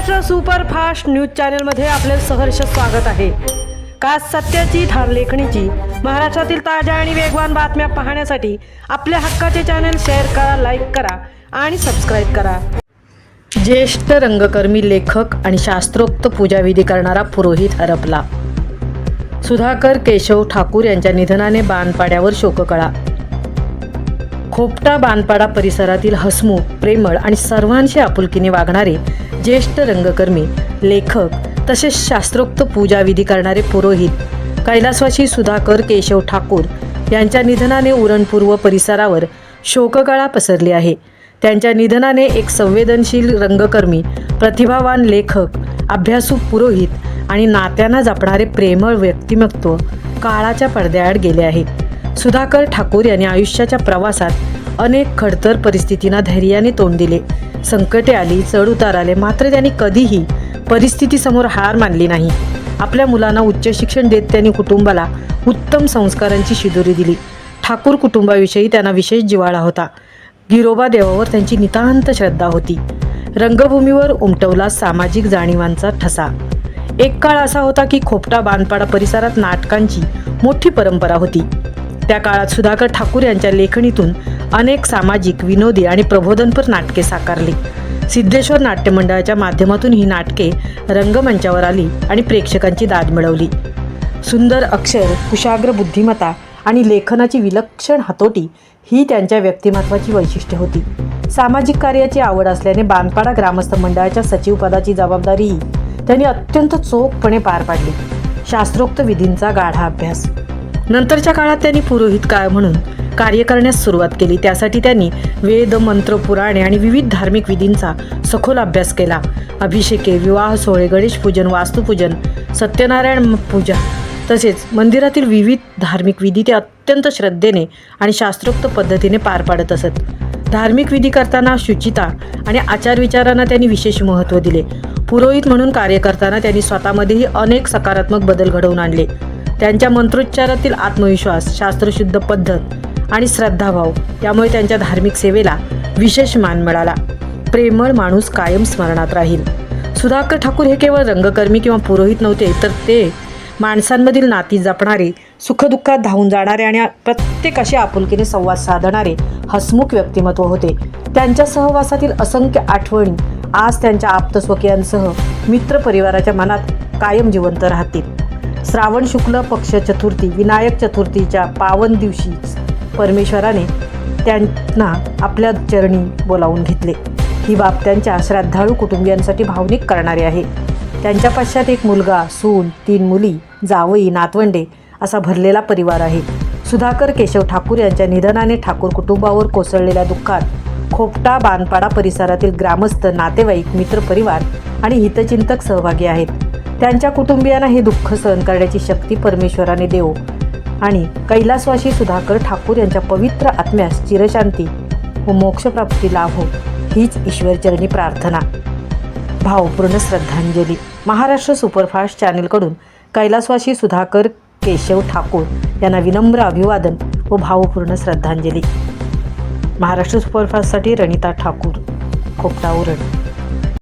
Maharashtra superfast news चॅनलमध्ये आपले सहर्ष स्वागत आहे। खास सत्याची ठार लेखणीची महाराष्ट्रातील ताज्या आणि वेगवान बातम्या पाहण्यासाठी आपल्या हक्काचे चॅनल शेअर करा, लाईक करा आणि सबस्क्राइब करा। ज्येष्ठ रंगकर्मी, लेखक आणि शास्त्रोक्त पूजाविधी करणारा पुरोहित हरपला। सुधाकर केशव ठाकूर यांच्या निधनाने बांधपाड्यावर शोककळा। खोपटा बांधपाडा परिसरातील हसमुख, प्रेमळ आणि सर्वांशी आपुलकीने वागणारे ज्येष्ठ रंगकर्मी, लेखक तसेच शास्त्रोक्त पूजाविधी करणारे पुरोहित कैलासवासी सुधाकर केशव ठाकूर यांच्या निधनाने उरणपूर्व परिसरावर शोककळा पसरली आहे। त्यांच्या निधनाने एक संवेदनशील रंगकर्मी, प्रतिभावान लेखक, अभ्यासू पुरोहित आणि नात्यांना जपणारे प्रेमळ व्यक्तिमत्व काळाच्या पडद्याआड गेले आहे। सुधाकर ठाकूर यांनी आयुष्याच्या प्रवासात अनेक खडतर परिस्थितींना धैर्याने तोंड दिले। संकटे आली, चढउतार आले, मात्र त्यांनी कधीही परिस्थितीसमोर हार मानली नाही। आपल्या मुलांना उच्च शिक्षण देत त्यांनी कुटुंबाला उत्तम संस्कारांची शिदोरी दिली। ठाकूर कुटुंबाविषयी त्यांना विशेष जिव्हाळा होता। गिरोबा देवावर त्यांची नितांत श्रद्धा होती। रंगभूमीवर उमटवला सामाजिक जाणीवांचा ठसा। एक काळ असा होता की खोपटा बांधपाडा परिसरात नाटकांची मोठी परंपरा होती। त्या काळात सुधाकर ठाकूर यांच्या लेखणीतून अनेक सामाजिक, विनोदी आणि प्रबोधनपर नाटके साकारली। सिद्धेश्वर नाट्य मंडळाच्या माध्यमातून ही नाटके रंगमंचावर आली आणि प्रेक्षकांची दाद मिळवली। सुंदर अक्षर, कुशाग्र बुद्धिमत्ता आणि लेखनाची विलक्षण हातोटी ही त्यांच्या व्यक्तिमत्वाची वैशिष्ट्ये होती। सामाजिक कार्याची आवड असल्याने बांधपाडा ग्रामस्थ मंडळाच्या सचिवपदाची जबाबदारीही त्यांनी अत्यंत चोखपणे पार पाडली। शास्त्रोक्त विधींचा गाढा अभ्यास। नंतरच्या काळात त्यांनी पुरोहित म्हणून कार्य करण्यास सुरुवात केली। त्यासाठी त्यांनी वेद, मंत्र, पुराणे आणि विविध धार्मिक विधींचा सखोल अभ्यास केला। अभिषेके, विवाह सोहळे, गणेश पूजन, वास्तुपूजन, सत्यनारायण पूजा तसेच मंदिरातील विविध धार्मिक विधी ते अत्यंत श्रद्धेने आणि शास्त्रोक्त पद्धतीने पार पाडत असत। धार्मिक विधी करताना शुचिता आणि आचारविचारांना त्यांनी विशेष महत्त्व दिले। पुरोहित म्हणून कार्य करताना त्यांनी स्वतःमध्येही अनेक सकारात्मक बदल घडवून आणले। त्यांच्या मंत्रोच्चारातील आत्मविश्वास, शास्त्रशुद्ध पद्धत आणि श्रद्धाभाव यामुळे त्यांच्या धार्मिक सेवेला विशेष मान मिळाला। प्रेमळ माणूस कायम स्मरणात राहील। सुधाकर ठाकूर हे केवळ रंगकर्मी किंवा पुरोहित नव्हते, तर ते माणसांमधील नाती जपणारे, सुखदुःखात धावून जाणारे आणि प्रत्येकाशी आपुलकीने संवाद साधणारे हसमुख व्यक्तिमत्व होते। त्यांच्या सहवासातील असंख्य आठवणी आज त्यांच्या आप्तस्वकीयांसह मित्रपरिवाराच्या मनात कायम जिवंत राहतील। श्रावण शुक्ल पक्ष चतुर्थी, विनायक चतुर्थीच्या पावन दिवशीच परमेश्वराने त्यांना आपल्या चरणी बोलावून घेतले। ही बाब त्यांच्या श्रद्धाळू कुटुंबियांसाठी भावनिक करणारी आहे। त्यांच्या पश्चात एक मुलगा, सून, 3 मुली, जावई, नातवंडे असा भरलेला परिवार आहे। सुधाकर केशव ठाकूर यांच्या निधनाने ठाकूर कुटुंबावर कोसळलेल्या दुःखात खोपटा बांधपाडा परिसरातील ग्रामस्थ, नातेवाईक, मित्रपरिवार आणि हितचिंतक सहभागी आहेत। त्यांच्या कुटुंबियांना हे दुःख सहन करण्याची शक्ती परमेश्वराने देवो आणि कैलासवासी सुधाकर ठाकूर यांच्या पवित्र आत्म्यास चिरशांती व मोक्षप्राप्ती लाभो हीच ईश्वरचरणी प्रार्थना। भावपूर्ण श्रद्धांजली। महाराष्ट्र सुपरफास्ट चॅनलकडून कैलासवासी सुधाकर केशव ठाकूर यांना विनम्र अभिवादन व भावपूर्ण श्रद्धांजली। महाराष्ट्र सुपरफास्टसाठी रणिता ठाकूर, खोपटा, उरण।